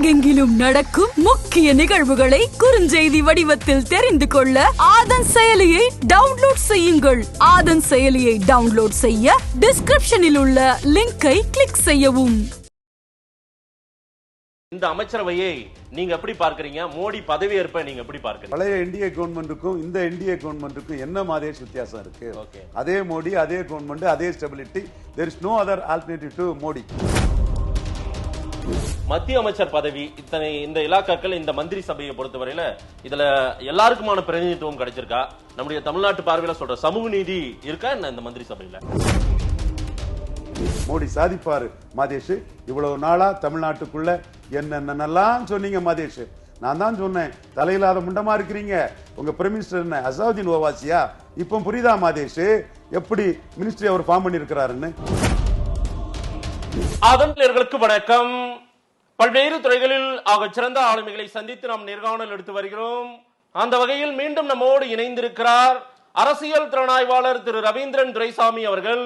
உலகெங்கிலும் நடக்கும் முக்கிய நிகழ்வுகளை குறுஞ்செய்தி வடிவத்தில் தெரிந்து கொள்ள ஆதன் செயலியை டவுன்லோட் செய்யுங்கள். ஆதன் செயலியை டவுன்லோட் செய்ய டிஸ்கிரிப்ஷனில் உள்ள லிங்கை கிளிக் செய்யவும். இந்த அமைச்சரவையை நீங்க எப்படி பார்க்கறீங்க? மோடி பதவி ஏற்ப நீங்க எப்படி பார்க்கறீங்க? பழைய என்டிஏ கவர்மெண்ட்டுக்கும் இந்த என்டிஏ கவர்மெண்ட்டுக்கும் என்ன மாதிரி வித்தியாசம் இருக்கு? அதே மோடி, அதே கவர்மெண்ட், அதே stability. there is no other alternative to Modi. மத்திய அமைச்சர் பதவி இத்தனை இந்த இலாக்காக்கள் இந்த மந்திரி சபையை பொறுத்தவரையில இதுல எல்லாருக்குமான பிரதிநிதித்துவம் கிடைச்சிருக்கா? நம்முடைய தமிழ்நாட்டு பார்வையில சொல்ற சமூக நீதி இருக்கா என்ன இந்த மந்திரி சபையில? மோடி சாதிப்பாரு மாதேஷ். இவ்வளவு நாளா தமிழ்நாட்டுக்குள்ள என்னென்னலாம் சொன்னீங்க மாதேஷ்? நான் தான் சொன்னேன், தலையில்லாத முண்டமா இருக்கிறீங்க. உங்க பிரைம் மினிஸ்டர் என்ன அசாவுதீன் ஓவாசியா? இப்ப புரியுதா மாதேஷ் எப்படி மினிஸ்ட்ரி அவர் ஃபார்ம் பண்ணி இருக்கிறாருன்னு? அதன்களுக்கு வணக்கம். பல்வேறு துறைகளில் ஆக சிறந்த ஆளுமைகளை சந்தித்து நாம் நேர்காணல் எடுத்து வருகிறோம். அந்த வகையில் மீண்டும் நம்மோடு இணைந்திருக்கிறார் அரசியல் திறனாய்வாளர் திரு ரவீந்திரன் துரைசாமி அவர்கள்.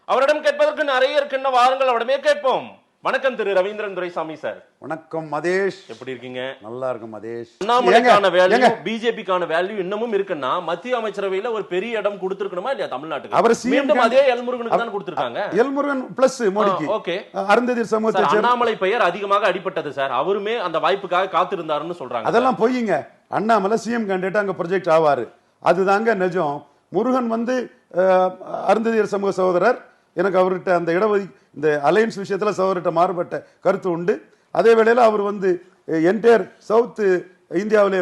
அவரிடம் கேட்பதற்கு நிறைய இருக்கின்ற வாருங்கள், அவரிடமே கேட்போம். வணக்கம் திரு ரவீந்திரன் துரைசாமி சார். வணக்கம் மதேஷ், எப்படி இருக்கீங்க? நல்லா இருக்கும் மதேஷ். அண்ணாமலைக்கான வேல்யூ, பிஜேபிக்கான வேல்யூ இன்னமும் இருக்குன்னா மத்திய அமைச்சரவையில ஒரு பெரிய இடம் கொடுத்திருக்கணுமா இல்லையா தமிழ்நாட்டுக்கு? அவர் மீண்டும் அதே எல்முருகனுக்கு தான் கொடுத்திருக்காங்க. எல்முருகன் பிளஸ் மோடிக்கு. ஓகே, அருந்ததியர் சமூகத்தை அண்ணாமலை பெயர் அதிகமாக அடிபட்டது சார். அவருமே அந்த வாய்ப்புக்காக காத்திருந்தாருன்னு சொல்றாங்க. அதெல்லாம் பொய்யுங்க. அண்ணாமலை சிஎம் கேண்டிடேட் அங்க ப்ரொஜெக்ட் ஆவாரு, அதுதாங்க நிஜம். முருகன் அருந்ததியர் சமூக சகோதரர். எனக்கு அவர்கிட்ட அந்த இடஒதுக்கீடு இந்த அலையன்ஸ் விஷயத்துல சகோதரர்கிட்ட மாறுபட்ட கருத்து உண்டு. அதே வேளையில் அவர் என்டையர் சவுத் இந்தியாவிலே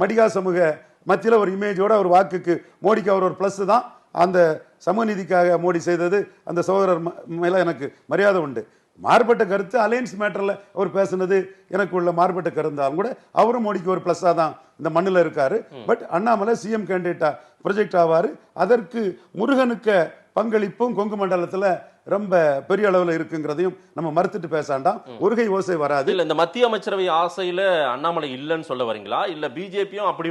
மடிகா சமூக மத்தியில் ஒரு இமேஜோட ஒரு வாக்குக்கு மோடிக்கு அவர் ஒரு பிளஸ் தான். அந்த சமூக நீதிக்காக மோடி செய்தது அந்த சகோதரர் மேல எனக்கு மரியாதை உண்டு. மாறுபட்ட கருத்து அலையன்ஸ் மேட்டர்ல அவர் பேசுனது எனக்கு உள்ள மாறுபட்ட கருந்தாலும் கூட அவரும் மோடிக்கு ஒரு பிளஸ்ஸா தான் இந்த மண்ணில் இருக்காரு. பட் அண்ணாமலை சிஎம் கேண்டிடேட்டா ப்ரொஜெக்ட் ஆவாரு. அதற்கு முருகனுக்கு பங்களிப்பும் கொங்கு மண்டலத்துல ரொம்ப பெரிய அளவுல இருக்குங்கிறதையும் நம்ம மறுத்துட்டு பேசாண்டாம். ஒருகை ஓசை வராது. இல்ல இந்த மத்திய அமைச்சரவை ஆசையில அண்ணாமலை இல்லன்னு சொல்ல வரீங்களா? இல்ல பிஜேபியும் அப்படி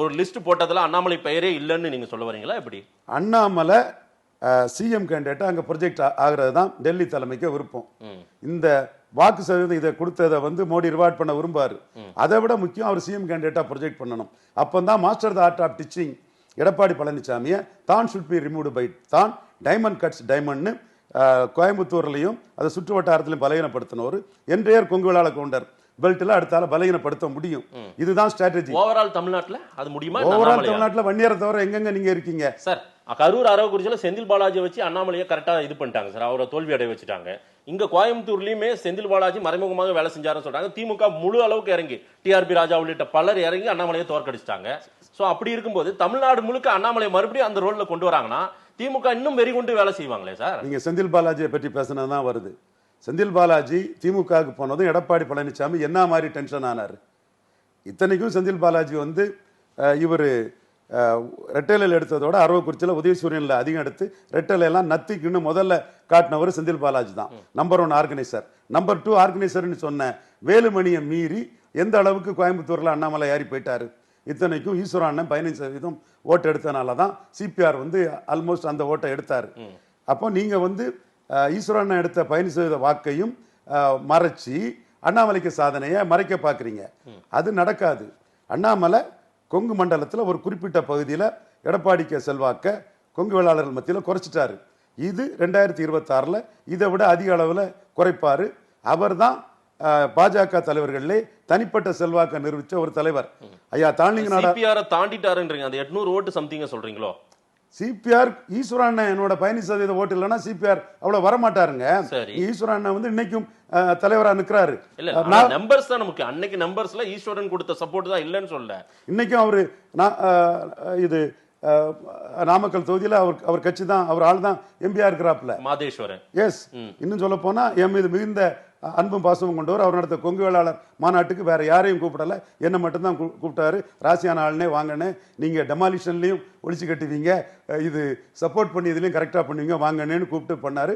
ஒரு லிஸ்ட் போட்டதுல அண்ணாமலை பெயரே இல்லன்னு நீங்க சொல்ல வரீங்களா? எப்படி? அண்ணாமலை சிஎம் கேண்டிடேட்டா அங்க ப்ரொஜெக்ட் ஆகிறது தான் டெல்லி தலைமைக்கு விருப்பம். இந்த வாக்கு சதவீதம் இதை கொடுத்ததை மோடி ரிவார்ட் பண்ண விரும்பாரு. அதை விட முக்கியம் அவர் சிஎம் கேண்டிடேட்டா ப்ரொஜெக்ட் பண்ணணும். அப்பந்தான் master the art of teaching Edappadi பழனிசாமியை தான் ஷுட் பி ரிமூவ்டு பை தான் டைமண்ட் கட்ஸ் டைமண்ட்னு கோயம்புத்தூர்லையும் அதை சுற்று வட்டாரத்திலையும் பலகீனப்படுத்தினவர் என்றையர் கொங்கு வேளாள கவுண்டர் பெல்ட்ல அடுத்தால பலகீனப்படுத்த முடியும். இதுதான் ஸ்ட்ராட்டஜி. ஓவரால் தமிழ்நாட்டுல அது முடியுமா? ஓவரால் தமிழ்நாட்டுல வன்னியரை தவிர எங்கெங்க நீங்க இருக்கீங்க சார்? கரூர் அரவக்குறிச்சியில செந்தில் பாலாஜி வச்சு அண்ணாமலையை கரெக்டா இது பண்ணிட்டாங்க சார். அவரை தோல்வி அடைய வச்சுட்டாங்க. இங்க கோயம்புத்தூர்லயுமே செந்தில் பாலாஜி மறைமுகமாக வேலை செஞ்சாருன்னு சொல்றாங்க. திமுக முழு அளவுக்கு இறங்கி டிஆர்பி ராஜா உள்ளிட்ட பலர் இறங்கி அண்ணாமலையை தோற்கடிச்சிட்டாங்க. சோ அப்படி இருக்கும்போது தமிழ்நாடு முழுக்க அண்ணாமலை மறுபடியும் அந்த ரோல்ல கொண்டு வராங்கன்னா திமுக இன்னும் வெறி கொண்டு வேலை செய்வாங்களே சார்? நீங்க செந்தில் பாலாஜியை பற்றி பேசினதுதான் வருது. செந்தில் பாலாஜி திமுகவுக்கு போனதும் எடப்பாடி பழனிசாமி என்ன மாதிரி டென்ஷன் ஆனாரு. இத்தனைக்கும் செந்தில் பாலாஜி இவரு ரெட்டைலையில் எடுத்ததோட அரவக்குறிச்சியில் உதயசூரியனில் அதிகம் எடுத்து ரெட்டைலையெல்லாம் நத்திக்குன்னு முதல்ல காட்டினவர் செந்தில் பாலாஜி தான். Number 1 organiser. நம்பர் 2 ஆர்கனைசர்னு சொன்ன வேலுமணியை மீறி எந்த அளவுக்கு கோயம்புத்தூர்ல அண்ணாமலை ஏறி போயிட்டாரு. இத்தனைக்கும் ஈஸ்வர அண்ணன் 15% ஓட்டு எடுத்தனால தான் சிபிஆர் ஆல்மோஸ்ட் அந்த ஓட்டை எடுத்தாரு. அப்போ நீங்க ஈஸ்வர அண்ணன் எடுத்த 15% வாக்கையும் மறைச்சி அண்ணாமலைக்கு சாதனையை மறைக்க பாக்குறீங்க. அது நடக்காது. அண்ணாமலை கொங்கு மண்டலத்தில் ஒரு குறிப்பிட்ட பகுதியில் எடப்பாடிக்கு செல்வாக்க கொங்கு வேளாளர்கள் மத்தியில் குறைச்சிட்டாரு. இது 2026 இதை விட அதிக அளவில் குறைப்பாரு. அவர் தான் பாஜக தலைவர்களே தனிப்பட்ட செல்வாக்க நிரூபிச்ச ஒரு தலைவர். ஐயா தாண்டிங்கனாட தாண்டிட்டாருன்றீங்க. அந்த 800 ஓட்டு சம்திங்க சொல்றீங்களோ? சிபிஆர் ஈஸ்வரண்ண என்னோட 15% ஓட்டு இல்லைன்னா சிபிஆர் அவ்வளவு வரமாட்டாருங்க. ஈஸ்வரண்ண இன்னைக்கும் தலைவரா நிற்கிறாரு. நம்பர்ஸ் தான் நமக்கு. அன்னைக்கு நம்பர்ஸ்ல ஈஸ்வரன் கொடுத்த சப்போர்ட் தான் இல்லைன்னு சொல்ல. இன்னைக்கும் அவரு இது நாமக்கல் தொகுதியில் அவர் கட்சி தான், அவர் ஆள் தான் எம்பியா இருக்கிறாப்ல மாதேஸ்வரன். எஸ். இன்னும் சொல்ல போனா என் மீது மிகுந்த அன்பும் பாசமும் கொண்டவர். அவர் நடத்த கொங்கு வேளாளர் மாநாட்டுக்கு வேற யாரையும் கூப்பிடல, என்ன மட்டும்தான் கூப்பிட்டாரு. ராசியான ஆளுனே வாங்கன்னு, நீங்க டெமாலிஷன்லயும் ஒழிச்சு கட்டுவீங்க, இது சப்போர்ட் பண்ணி இதுலயும் கரெக்டா பண்ணுவீங்க, வாங்கன்னு கூப்பிட்டு பண்ணாரு.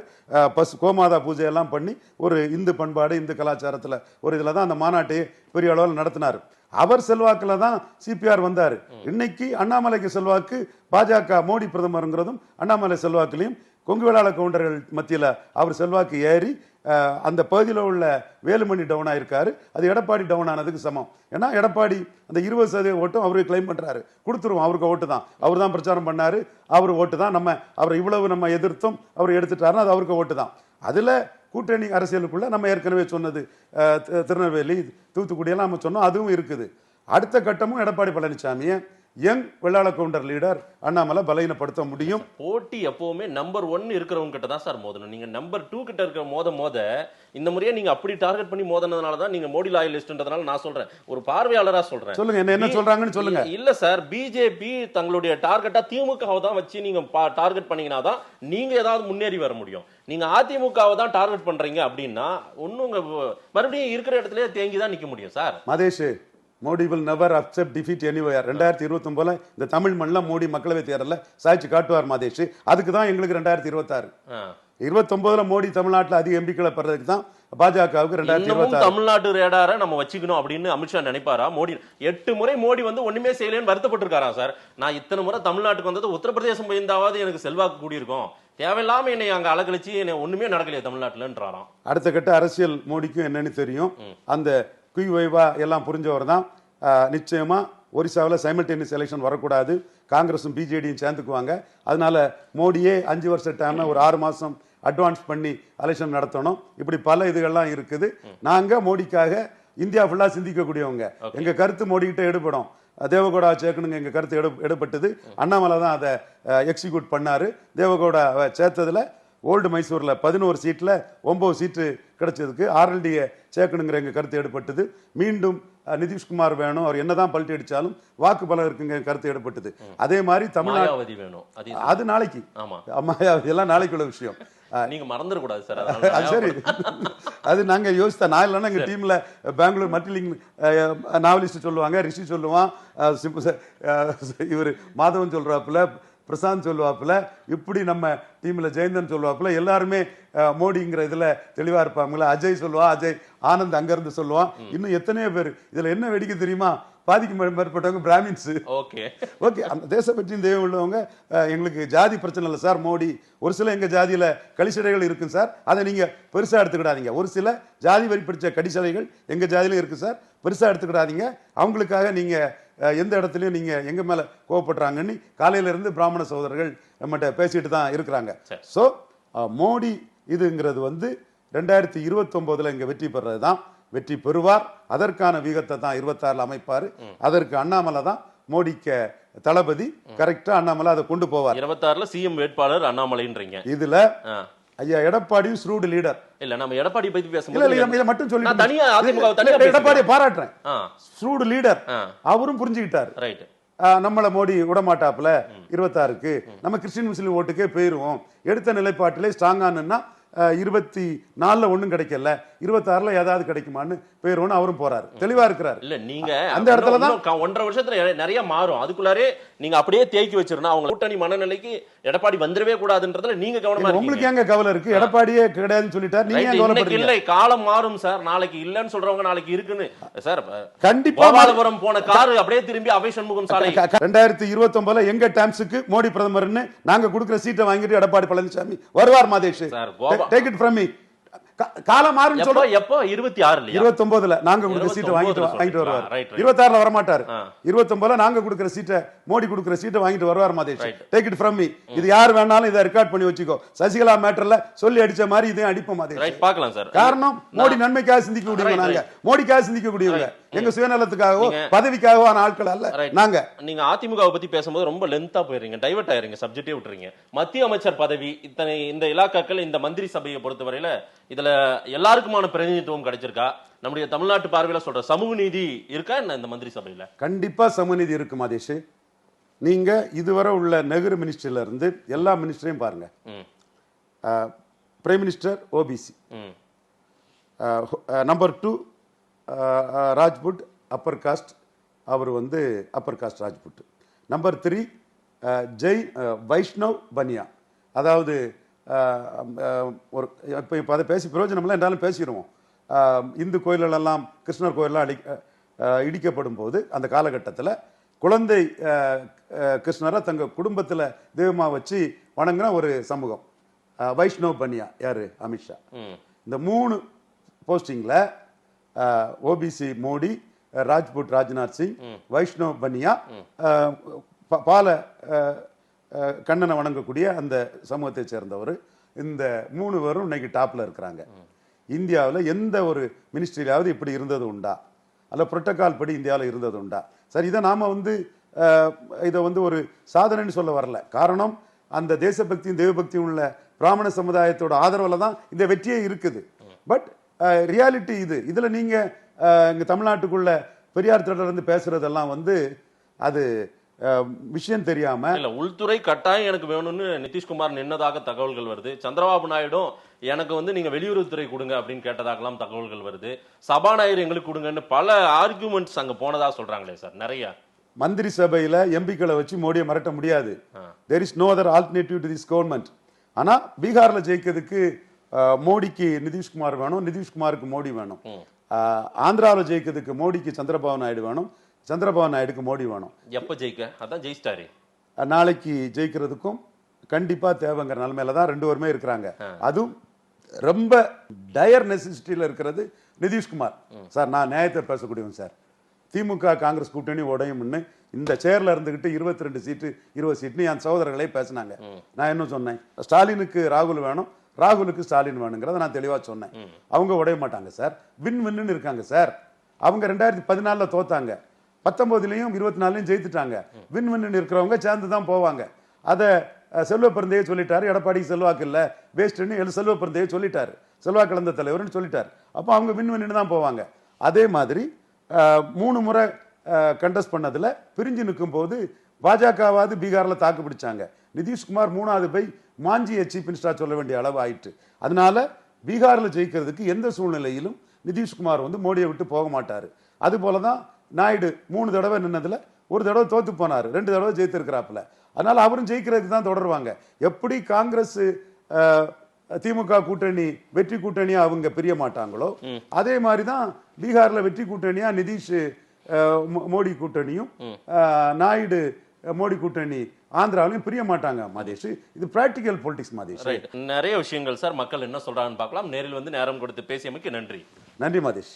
கோமாதா பூஜை எல்லாம் பண்ணி ஒரு இந்து பண்பாடு இந்து கலாச்சாரத்துல ஒரு இதுல தான் அந்த மாநாட்டை பெரிய அளவில் நடத்தினார். அவர் செல்வாக்குல தான் சிபிஆர் வந்தாரு. இன்னைக்கு அண்ணாமலைக்கு செல்வாக்கு பாஜக மோடி பிரதமருங்கிறதும் அண்ணாமலை செல்வாக்குலையும் கொங்கு வேளாள கவுண்டர்கள் மத்தியில் அவர் செல்வாக்கு ஏறி அந்த பகுதியில் உள்ள வேலுமணி டவுன் ஆயிருக்காரு. அது எடப்பாடி டவுன் ஆனதுக்கு சமம். ஏன்னா எடப்பாடி அந்த 20% ஓட்டும் அவருக்கு கிளைம் பண்றாரு, கொடுத்துருவோம், அவருக்கு ஓட்டு தான், அவர் தான் பிரச்சாரம் பண்ணாரு, அவர் ஓட்டு தான், நம்ம அவரை இவ்வளவு நம்ம எதிர்த்தும் அவர் எடுத்துட்டாருன்னா அது அவருக்கு ஓட்டு தான். அதுல கூட்டணி அரசியலுக்குள்ள நம்ம ஏற்கனவே சொன்னது திருநெல்வேலி, தூத்துக்குடியெல்லாம் நம்ம சொன்னோம், அதுவும் இருக்குது. அடுத்த கட்டமும் எடப்பாடி பழனிசாமியை யங் வெள்ளாள கவுண்டர் லீடர் அண்ணாமலை பலகீனப்படுத்த முடியும். போட்டி எப்பவுமே நம்பர் 1 இருக்கிறவங்க கிட்ட தான் சார் மோதணும். நீங்க நம்பர் 2 கிட்ட இருக்கிற மோத இந்த முறையே நீங்க அப்படி டார்கெட் பண்ணி மோதனதுனால தான் நீங்க மோடி லாயலிஸ்ட்ன்றதுனால நான் சொல்றேன், ஒரு பார்வையாளரா சொல்றேன். சொல்லுங்க என்ன சொல்றாங்கன்னு சொல்லுங்க. இல்ல சார், பிஜேபி தங்களுடைய டார்கெட்டா திமுகவை தான் வச்சு நீங்க டார்கெட் பண்ணீங்கன்னா தான் நீங்க ஏதாவது முன்னேறி வர முடியும். நீங்க அதிமுகவை தான் டார்கெட் பண்றீங்க அப்படின்னா ஒண்ணும் மறுபடியும் இருக்கிற இடத்துல தேங்கி தான் நிக்க முடியும் sir. Madhesh, Modi will never accept defeat anywhere. 2029 இந்த தமிழ் மண்ணில் மோடி மக்களவை தேர்தலில் சாய்ச்சி காட்டுவார் மதேஷ். அதுக்கு தான் எங்களுக்கு 2026. 29 மோடி தமிழ்நாட்டில் அதிக எம்பிக்களை பெறதுக்கு தான் பாஜகவுக்கு 2026. தமிழ்நாட்டு ரேடாரை நம்ம வச்சுக்கணும் அப்படின்னு அமித்ஷா நினைப்பாரா? மோடி 8 முறை மோடி வந்து ஒண்ணுமே செய்யலன்னு வருத்தப்பட்டிருக்காரா சார்? நான் இத்தனை முறை தமிழ்நாட்டுக்கு வந்தது உத்தரப்பிரதேசம் போயிருந்தாவது எனக்கு செல்வாக்கு கூடியிருக்கும், தேவையில்லாம என்னை அங்க அலகழிச்சு என்ன ஒண்ணுமே நடக்கலையே தமிழ்நாட்டுலன்றாராம். அடுத்த கட்ட அரசியல் மோடிக்கும் என்னன்னு தெரியும். அந்த குய்வைவா எல்லாம் புரிஞ்சவர் தான். நிச்சயமா ஒரிசாவில் சைமல்டேனியஸ் எலெக்ஷன் வரக்கூடாது, காங்கிரஸும் பிஜேடியும் சேர்ந்துக்குவாங்க. அதனால மோடியே 5 வருஷ டைம் ஒரு 6 மாசம் அட்வான்ஸ் பண்ணி எலெக்ஷன் நடத்தணும். இப்படி பல இதுகள்லாம் இருக்குது. நாங்க மோடிக்காக இந்தியா ஃபுல்லா சிந்திக்கக்கூடியவங்க. எங்க கருத்து மோடி கிட்ட எடுபடும். தேவகவுடா சேர்க்கணுங்க எங்க கருத்து எடுபட்டது. அண்ணாமலை தான் அதை எக்ஸிக்யூட் பண்ணாரு. தேவகவுடா சேர்த்ததுல ஓல்டு மைசூர்ல 11 சீட்ல 9 சீட்டு கிடைச்சதுக்கு ஆர்எல்டியை சேர்க்கணுங்கிற எங்க கருத்து எடுப்பட்டது. மீண்டும் நிதிஷ்குமார் வேணும், அவர் என்னதான் பல்ட்டி அடிச்சாலும் வாக்கு பலம் இருக்குங்க கருத்து எடுப்பட்டது. அதே மாதிரி தமிழ்நாடு வேணும், அது நாளைக்கு. மாயாவதி எல்லாம் நாளைக்குள்ள விஷயம், நீங்க மறந்துட கூடாது சார். சரி, அது நாங்க யோசித்த நான் இல்லைன்னா எங்க டீம்ல பெங்களூர் மல்டிலிங் நாவலிஸ்ட் சொல்லுவாங்க, ரிஷி சொல்லுவான், இவர் மாதவன் சொல்றாப்புல, பிரசாந்த் சொல்லுவாப்புல, இப்படி நம்ம டீம்ல ஜெயந்தன் சொல்லுவாப்புல, எல்லாருமே மோடிங்கிற இதுல தெளிவா இருப்பாங்களா. அஜய் சொல்லுவா, அஜய் ஆனந்த் அங்க இருந்து சொல்லுவான். இன்னும் எத்தனையோ பேர். இதுல என்ன வேடிக்கை தெரியுமா? பாதிக்கு மேற்பட்டவங்க பிராமின்ஸ். ஓகே, அந்த தேசப்பற்றியும் தெய்வம் உள்ளவங்க. எங்களுக்கு ஜாதி பிரச்சனை இல்லை சார், மோடி ஒரு சில எங்க ஜாதியில கடிசடைகள் இருக்கு சார், அதை நீங்க பெருசா எடுத்துக்கிடாதீங்க. ஒரு சில ஜாதி வரி பிடிச்ச கடிசடைகள் எங்க ஜாதியில இருக்கு சார், பெருசா எடுத்துக்கிடாதீங்க. அவங்களுக்காக நீங்க எந்த இடத்துலயும் நீங்க எங்க மேல கோவப்படுறாங்கன்னு காலையில இருந்து பிராமண சகோதரர்கள் நம்மகிட்ட பேசிட்டு தான் இருக்கிறாங்க. சோ மோடி இதுங்கிறது 2029 இங்க வெற்றி பெறதுதான், வெற்றி பெறுவார். அதற்கான வீகத்தை தான் 26 அமைப்பாரு. அதற்கு அண்ணாமலை தான் மோடிக்கு தளபதி. கரெக்டா அண்ணாமலை அதை கொண்டு போவார். 26 சிஎம் வேட்பாளர் அண்ணாமலைன்றீங்க. இதுல ஐயா எடப்பாடியும் ஸ்ரூடு லீடர். இல்ல நம்ம எடப்பாடி பத்தி பேசும்போது இதை மட்டும் சொல்லி தனியா எடப்பாடியை பாராட்டுறேன். ஸ்ரூடு லீடர், அவரும் புரிஞ்சுக்கிட்டாரு. ரைட், நம்மள மோடி விடமாட்டாப்புல 26க்கு நம்ம கிறிஸ்டின் முஸ்லீம் ஓட்டுக்கே போயிருவோம். எடுத்த நிலைப்பாட்டிலே ஸ்ட்ராங்கானா 24 ஒண்ணும் கிடைக்கல, 26 ஏதாவது கிடைக்குமான்னு போயிருவோம்னு அவரும் போறாரு. தெளிவா இருக்கிறாரு. இல்ல நீங்க அந்த இடத்துல தான் 1.5 வருஷத்துல நிறைய மாறும். அதுக்குள்ளாரே நீங்க அப்படியே தேக்கி வச்சிருந்தா அவங்க கூட்டணி மனநிலைக்கு எடப்பாடி வந்துடவே கூடாதுன்றதுல நீங்க கவனமா இருக்கீங்க. உங்களுக்கு எங்க கவலை இருக்கு? எடப்பாடியே கிடையாதுன்னு சொல்லிட்டார், நீங்க ஏன் கவலைப்படுறீங்க? இல்லை, காலம் மாறும் சார். நாளைக்கு இல்லன்னு சொல்றவங்க நாளைக்கு இருக்குன்னு சார். கண்டிப்பா கோபாலபுரம் போன கார் அப்படியே திரும்பி அவை சண்முகம் சாலை 2029 எங்க டைம்ஸ்க்கு மோடி பிரதமர்னு நாங்க கொடுக்கிற சீட்டை வாங்கிட்டு எடப்பாடி பழனிசாமி வருவார். Madhesh sir, take it from me. காலம் மாறும் சொல்ல. எப்போ 26 29 நாங்க கொடுக்கிற சீட்டை வாங்கிட்டு வருவார். 26 வர மாட்டார். 29 நாங்க கொடுக்கிற சீட்டை, மோடி கொடுக்கிற சீட்டை வாங்கிட்டு வருவார். Madhesh, take it from me. இது யார் வேணாலும் இதை ரெக்கார்ட் பண்ணி வச்சுக்கோ. சசிகலா மேட்டர்ல சொல்லி அடிச்ச மாதிரி இதையும் அடிப்போம். மாதேஷ் பார்க்கலாம் சார். காரணம் மோடி நன்மைக்காக சிந்திக்க கூடியவங்க, நாங்க மோடிக்காக சிந்திக்க கூடியவங்க. எங்க சுயநலத்துக்காகவோ பதவிக்காகவோ ஆட்கள் அல்ல நாங்க. நீங்க அதிமுகவை பத்தி பேசும்போது ரொம்ப லென்த்தா போயிடுறீங்க, டைவர்ட் ஆயிருங்க, சப்ஜெக்டே விட்டுறீங்க. மத்திய அமைச்சர் பதவி இத்தனை இந்த இலாக்காக்கள் இந்த மந்திரி சபையை பொறுத்தவரையில இதுல எல்லாருக்குமான பிரதிநிதித்துவம் கிடைச்சிருக்கா? நம்முடைய தமிழ்நாட்டு பார்வையில சொல்ற சமூக நீதி இருக்கா என்ன இந்த மந்திரி சபையில? கண்டிப்பா சமூக நீதி இருக்கு மாதேஷ். நீங்க இதுவரை உள்ள நெஹ்ரு மினிஸ்டர்ல இருந்து எல்லா மினிஸ்டரையும் பாருங்க. Prime minister OBC, number 2 Rajput upper caste, அவர் upper caste Rajput. Number 3 Jai Vaishnav Baniya. அதாவது ஒரு இப்போ அதை பேசி பிரயோஜனம்லாம் என்றாலும் பேசிடுவோம். இந்து கோயிலெல்லாம் கிருஷ்ணர் கோயிலெலாம் இடிக்கப்படும் போது அந்த காலகட்டத்தில் குழந்தை கிருஷ்ணரை தங்கள் குடும்பத்தில் தெய்வமாக வச்சு வணங்கின ஒரு சமூகம். வைஷ்ணவ் பனியா யாரு அமித்ஷா. இந்த 3 போஸ்டிங்ல ஓபிசி மோடி, ராஜ்புட் ராஜ்நாத் சிங், வைஷ்ணவ் பனியா பால கண்ணனை வணங்கக்கூடிய அந்த சமூகத்தை சேர்ந்தவர். இந்த 3 பேரும் இன்னைக்கு டாப்ல இருக்கிறாங்க. இந்தியாவில் எந்த ஒரு மினிஸ்ட்ரியிலாவது இப்படி இருந்தது உண்டா, அல்ல புரோட்டோகால் படி இந்தியாவில் இருந்தது உண்டா? சரி, இதை நாம இதை ஒரு சாதனைன்னு சொல்ல வரல. காரணம், அந்த தேசபக்தியும் தெய்வபக்தியும் உள்ள பிராமண சமுதாயத்தோட ஆதரவுல தான் இந்த வெற்றியே இருக்குது. பட் ரியாலிட்டி இதுல நீங்க இங்க தமிழ்நாட்டுக்குள்ள பெரியார் திடல இருந்து பேசுறதெல்லாம் அது விஷயம் தெரியாம இல்ல. உள்துறை கட்டாயம் எனக்கு வேணும்னு நிதிஷ்குமார் நின்னதாக தகவல்கள் வருது. சந்திரபாபு நாயுடும் எனக்கு நீங்க வெளியுறவுத்துறை கொடுங்க அப்படின்னு கேட்டதாகலாம் தகவல்கள் வருது. சபாநாயகர் எங்களுக்கு கொடுங்கன்னு பல ஆர்குமெண்ட்ஸ் அங்க போனதா சொல்றாங்களே சார். நிறைய மந்திரி சபையில எம்பிக்களை வச்சு மோடியை மிரட்ட முடியாது. there is no other alternative to this government. ஆனா பீகார்ல ஜெயிக்கிறதுக்கு மோடிக்கு நிதிஷ்குமார் வேணும், நிதிஷ்குமாருக்கு மோடி வேணும். ஆந்திராவில் ஜெயிக்கிறதுக்கு மோடிக்கு சந்திரபாபு நாயுடு வேணும், சந்திரபாபு நாயுடுக்கு மோடி வேணும். எப்ப ஜெயிக்க? அதான் ஜெயிச்சிட்டாரு. நாளைக்கு ஜெயிக்கிறதுக்கும் கண்டிப்பா தேவைங்கிற நிலைமையில தான் 2 பேருமே இருக்கிறாங்க. அதுவும் ரொம்ப டயர் நெசசிட்டியில இருக்கிறது நிதிஷ்குமார். சார், நான் நியாயத்தை பேசக்கூடியவன் சார். திமுக காங்கிரஸ் கூட்டணி உடையும்னு இந்த சேர்ல இருந்துகிட்டு 22 சீட்டு 20 சீட்னு என் சகோதரர்களே பேசினாங்க. நான் என்ன சொன்னேன்? ஸ்டாலினுக்கு ராகுல் வேணும், ராகுலுக்கு ஸ்டாலின் வேணுங்கிறத நான் தெளிவா சொன்னேன். அவங்க உடைய மாட்டாங்க சார். வின் வின்னு இருக்காங்க சார். அவங்க 2014 தோத்தாங்க, 19லயும் 24லயும் ஜெயித்துட்டாங்க. வின் வின்னு இருக்கிறவங்க சேர்ந்து தான் போவாங்க. அதை செல்வ பிறந்தையே சொல்லிட்டாரு. எடப்பாடி செல்வாக்கு இல்ல, வேஸ்ட்னு செல்வ பிறந்தையே சொல்லிட்டாரு, செல்வா கலந்த தலைவர்னு சொல்லிட்டாரு. அப்போ அவங்க வின் வின்னு தான் போவாங்க. அதே மாதிரி 3 முறை கண்டஸ்ட் பண்ணதுல பிரிஞ்சு நிற்கும் போது பாஜகவாது பீகார்ல தாக்கு பிடிச்சாங்க. நிதிஷ்குமார் 3வது போய் மாஞ்சியை சீஃப் மினிஸ்டரா சொல்ல வேண்டிய அளவு ஆயிட்டு. அதனால பீகார்ல ஜெயிக்கிறதுக்கு எந்த சூழ்நிலையிலும் நிதிஷ்குமார் மோடியை விட்டு போக மாட்டாரு. அது போலதான் நாயுடு 3 தடவை நின்னதுல 1 தடவை தோத்து போனாரு, 2 தடவை ஜெயித்து இருக்கிறாப்புல. அதனால அவரும் ஜெயிக்கிறதுக்கு தான் தொடருவாங்க. எப்படி காங்கிரஸ் திமுக கூட்டணி வெற்றி கூட்டணியா அவங்க பிரிய மாட்டாங்களோ, அதே மாதிரிதான் பீகார்ல வெற்றி கூட்டணியா நிதிஷ் மோடி கூட்டணியும், நாயுடு மோடி கூட்டணி ஆந்திராவிலையும் பிரிய மாட்டாங்க. மதேஷ், இது பிராக்டிகல் பொலிட்டிக்ஸ் மதேஷ். நிறைய விஷயங்கள் சார் மக்கள் என்ன சொல்றாங்கன்னு பார்க்கலாம். நேரில் நேரம் கொடுத்து பேசியமைக்கு நன்றி. நன்றி மதேஷ்.